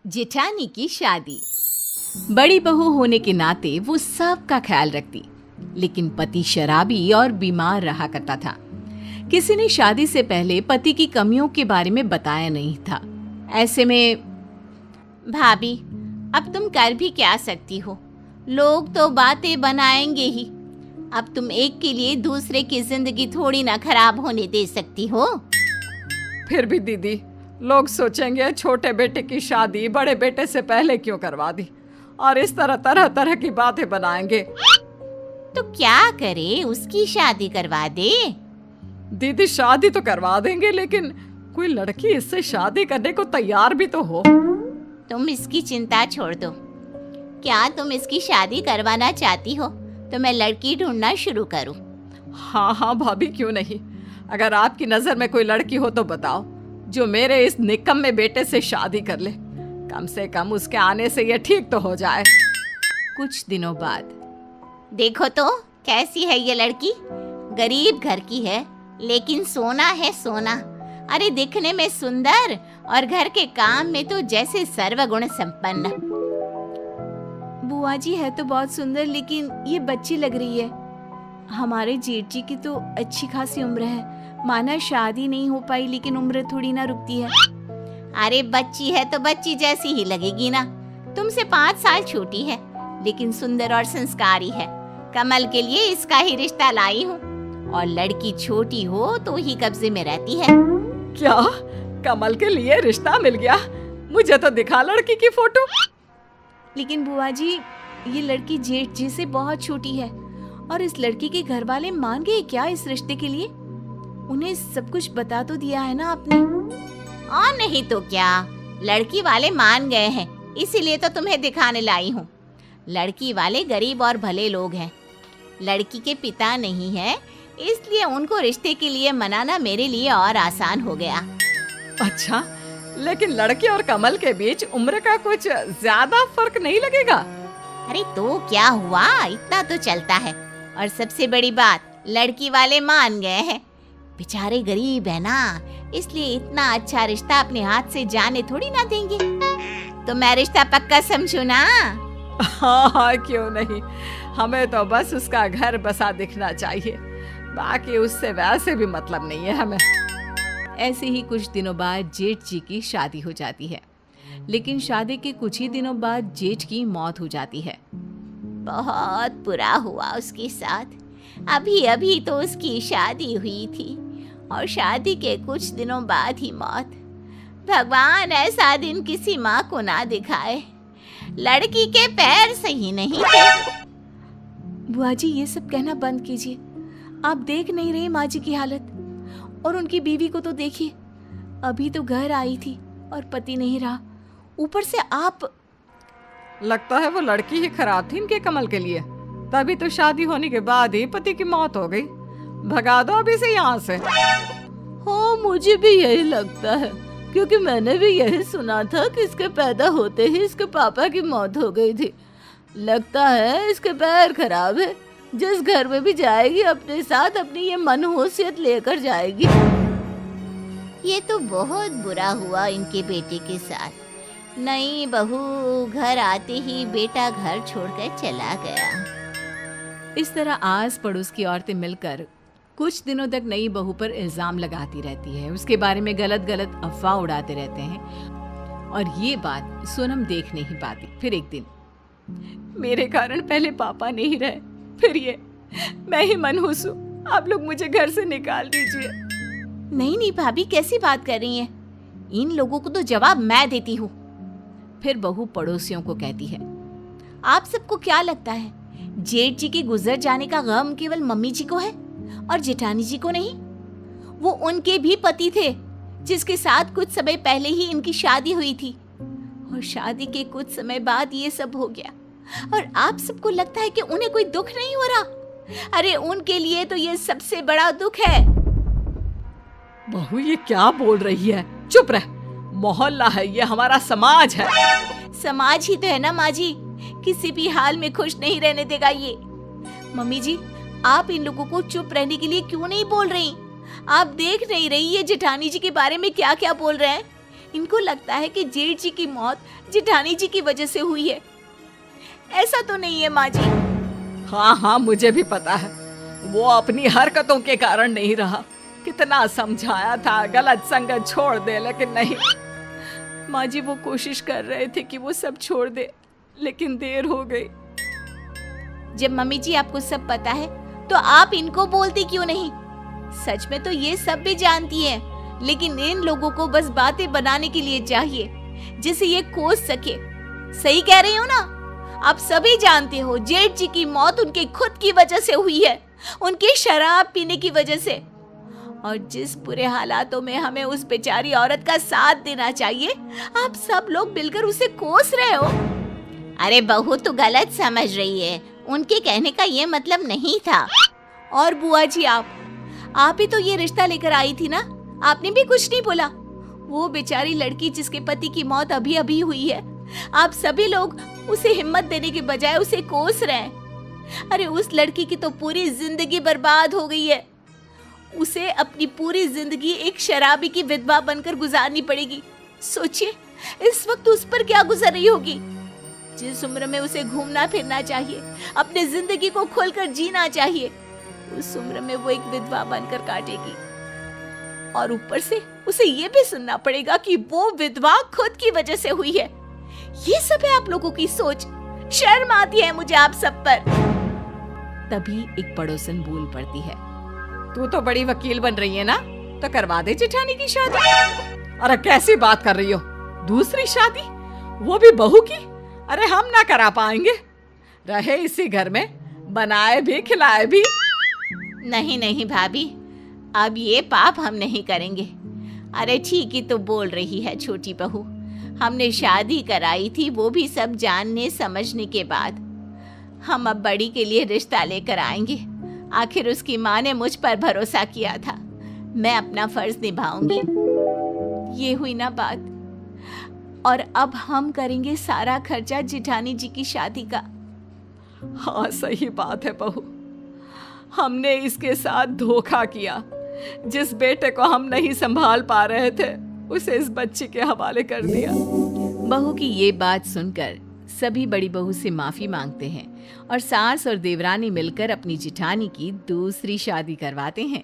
जेठानी की शादी। बड़ी बहू होने के नाते वो सबका ख्याल रखती, लेकिन पति शराबी और बीमार रहा करता था। किसी ने शादी से पहले पति की कमियों के बारे में बताया नहीं था। ऐसे में भाभी, अब तुम कर भी क्या सकती हो, लोग तो बातें बनाएंगे ही। अब तुम एक के लिए दूसरे की जिंदगी थोड़ी ना खराब होने दे सकती हो। फिर भी दीदी, लोग सोचेंगे छोटे बेटे की शादी बड़े बेटे से पहले क्यों करवा दी, और इस तरह तरह तरह की बातें बनाएंगे। तो क्या करे, उसकी शादी करवा दे। दीदी शादी तो करवा देंगे, लेकिन कोई लड़की इससे शादी करने को तैयार भी तो हो। तुम इसकी चिंता छोड़ दो। क्या तुम इसकी शादी करवाना चाहती हो तो मैं लड़की ढूंढना शुरू करूं? हाँ हाँ भाभी, क्यों नहीं। अगर आपकी नजर में कोई लड़की हो तो बताओ, जो मेरे इस निकम्मे बेटे से शादी कर ले। कम से कम उसके आने से ये ठीक तो हो जाए। कुछ दिनों बाद देखो तो कैसी है ये लड़की। गरीब घर की है, लेकिन सोना है सोना। अरे दिखने में सुंदर और घर के काम में तो जैसे सर्वगुण संपन्न। बुआ जी है तो बहुत सुंदर, लेकिन ये बच्ची लग रही है। हमारे जेठ जी की तो अच्छी खासी उम्र है। माना शादी नहीं हो पाई, लेकिन उम्र थोड़ी ना रुकती है। अरे बच्ची है तो बच्ची जैसी ही लगेगी ना। तुमसे 5 साल छोटी है, लेकिन सुंदर और संस्कारी है। कमल के लिए इसका ही रिश्ता लाई हूँ, और लड़की छोटी हो तो ही कब्जे में रहती है। क्या कमल के लिए रिश्ता मिल गया? मुझे तो दिखा लड़की की फोटो। लेकिन बुआ जी, ये लड़की जेठ जी से बहुत छोटी है, और इस लड़की के घर वाले मान गए क्या इस रिश्ते के लिए? उन्हें सब कुछ बता तो दिया है ना आपने? और नहीं तो क्या, लड़की वाले मान गए हैं, इसीलिए तो तुम्हें दिखाने लाई हूँ। लड़की वाले गरीब और भले लोग हैं। लड़की के पिता नहीं है, इसलिए उनको रिश्ते के लिए मनाना मेरे लिए और आसान हो गया। अच्छा, लेकिन लड़की और कमल के बीच उम्र का कुछ ज्यादा फर्क नहीं लगेगा? अरे तो क्या हुआ, इतना तो चलता है। और सबसे बड़ी बात, लड़की वाले मान गए हैं। बेचारे गरीब है ना, इसलिए इतना अच्छा रिश्ता अपने हाथ से जाने थोड़ी ना देंगे। तो मैं रिश्ता पक्का समझू ना? हाँ हाँ, क्यों नहीं। हमें तो बस उसका घर बसा दिखना चाहिए, बाकी उससे वैसे भी मतलब नहीं है हमें। ऐसे ही कुछ दिनों बाद जेठ जी की शादी हो जाती है, लेकिन शादी के कुछ ही दिनों बाद जेठ की मौत हो जाती है। बहुत बुरा हुआ उसके साथ। अभी अभी तो उसकी शादी हुई थी, और शादी के कुछ दिनों बाद ही मौत। भगवान ऐसा दिन किसी माँ को ना दिखाए। लड़की के पैर सही नहीं थे। बुआ जी, ये सब कहना बंद कीजिए। आप देख नहीं रहे माँ जी की हालत, और उनकी बीवी को तो देखिए। अभी तो घर आई थी और पति नहीं रहा, ऊपर से आप। लगता है वो लड़की ही खराब थी इनके कमल के लिए, तभी तो शादी होने के बाद ही पति की मौत हो गई। भगा दो अभी से यहाँ से। हाँ, मुझे भी यही लगता है, क्योंकि मैंने भी यही सुना था कि इसके पैदा होते ही इसके पापा की मौत हो गई थी। लगता है इसके पैर खराब है। जिस घर में भी जाएगी अपने साथ अपनी ये मनहूसियत लेकर जाएगी। ये तो बहुत बुरा हुआ इनके बेटे के साथ। नई बहू घर आते ही बेटा घर छोड़कर चला गया। इस तरह आस पड़ोस की औरतें मिलकर कुछ दिनों तक नई बहू पर इल्जाम लगाती रहती है, उसके बारे में गलत गलत अफवाह उड़ाते रहते हैं, और ये बात सोनम देख नहीं पाती। फिर एक दिन, मेरे कारण पहले पापा नहीं रहे, फिर ये मैं ही मनहूस हूँ। आप लोग मुझे घर से निकाल दीजिए। नहीं नहीं भाभी, कैसी बात कर रही हैं? इन लोगों को तो जवाब मैं देती हूँ। फिर बहू पड़ोसियों को कहती है, आप सबको क्या लगता है जेठ जी के गुजर जाने का गम केवल मम्मी जी को है और जेठानी जी को नहीं? वो उनके भी पति थे, जिसके साथ कुछ समय पहले ही इनकी शादी हुई थी, और शादी के कुछ समय बाद ये सब हो गया। और आप सबको लगता है कि उन्हें कोई दुख नहीं हो रहा? अरे उनके लिए तो ये सबसे बड़ा दुख है। बहू, ये क्या बोल रही है? चुप रह। मोहल्ला है ये, हमारा समाज है। समाज ही तो है ना माँ जी, किसी भी हाल में खुश नहीं रहने देगा ये। मम्मी जी, आप इन लोगों को चुप रहने के लिए क्यों नहीं बोल रही? आप देख नहीं रही ये जेठानी जी के बारे में क्या क्या बोल रहे हैं? इनको लगता है कि जेठ जी की मौत जेठानी जी की वजह से हुई है। ऐसा तो नहीं है माँ जी। हाँ हाँ, मुझे भी पता है, वो अपनी हरकतों के कारण नहीं रहा। कितना समझाया था गलत संगत छोड़ दे, लेकिन नहीं। माँ जी वो कोशिश कर रहे थे कि वो सब छोड़ दे, लेकिन देर हो गई। जब मम्मी जी आपको सब पता है तो आप इनको बोलती क्यों नहीं? सच में तो ये सब भी जानती हैं, लेकिन इन लोगों को बस बातें बनाने के लिए चाहिए जिसे ये कोस सके। सही कह रही हो ना? आप सभी जानते हो जेठ जी की मौत उनके खुद की वजह से हुई है, उनके शराब पीने की वजह से। और जिस बुरे हालातों में हमें उस बेचारी औरत का साथ देना चाहिए, आप सब लोग मिलकर उसे कोस रहे हो। अरे बहू तू गलत समझ रही है, उनके कहने का ये मतलब नहीं था। और बुआ जी आप ही तो ये रिश्ता लेकर आई थी ना, आपने भी कुछ नहीं बोला। वो बेचारी लड़की जिसके पति की मौत अभी अभी हुई है, आप सभी लोग उसे हिम्मत देने के बजाय उसे कोस रहे हैं। अरे उस लड़की की तो पूरी जिंदगी बर्बाद हो गई है। उसे अपनी पूरी जिंदगी एक शराबी की विधवा बनकर गुजारनी पड़ेगी। सोचिए इस वक्त उस पर क्या गुजर रही होगी। जिस उम्र में उसे घूमना फिरना चाहिए, अपने जिंदगी को खोलकर जीना चाहिए, उस उम्र में वो एक विधवा बनकर काटेगी। और ऊपर से उसे ये भी सुनना पड़ेगा कि वो विधवा खुद की वजह से हुई है। ये सब है आप लोगों की सोच। शर्म आती है मुझे आप सब पर। तभी एक पड़ोसन बोल पड़ती है, तू तो बड़ी वकील बन रही है ना, तो करवा दे जेठानी की शादी। अरे कैसी बात कर रही हो, दूसरी शादी, वो भी बहू की? अरे हम ना करा पाएंगे, रहे इसी घर में, बनाए भी खिलाए भी। नहीं नहीं भाभी, अब ये पाप हम नहीं करेंगे। अरे ठीक ही तो बोल रही है छोटी बहू, हमने शादी कराई थी वो भी सब जानने समझने के बाद। हम अब बड़ी के लिए रिश्ता लेकर आएंगे। आखिर उसकी माँ ने मुझ पर भरोसा किया था, मैं अपना फर्ज निभाऊंगी। ये हुई ना बात। और अब हम करेंगे सारा खर्चा जेठानी जी की शादी का। हाँ सही बात है बहू, हमने इसके साथ धोखा किया। जिस बेटे को हम नहीं संभाल पा रहे थे, उसे इस बच्ची के हवाले कर दिया। बहू की ये बात सुनकर सभी बड़ी बहू से माफी मांगते हैं और सास और देवरानी मिलकर अपनी जेठानी की दूसरी शादी करवाते हैं।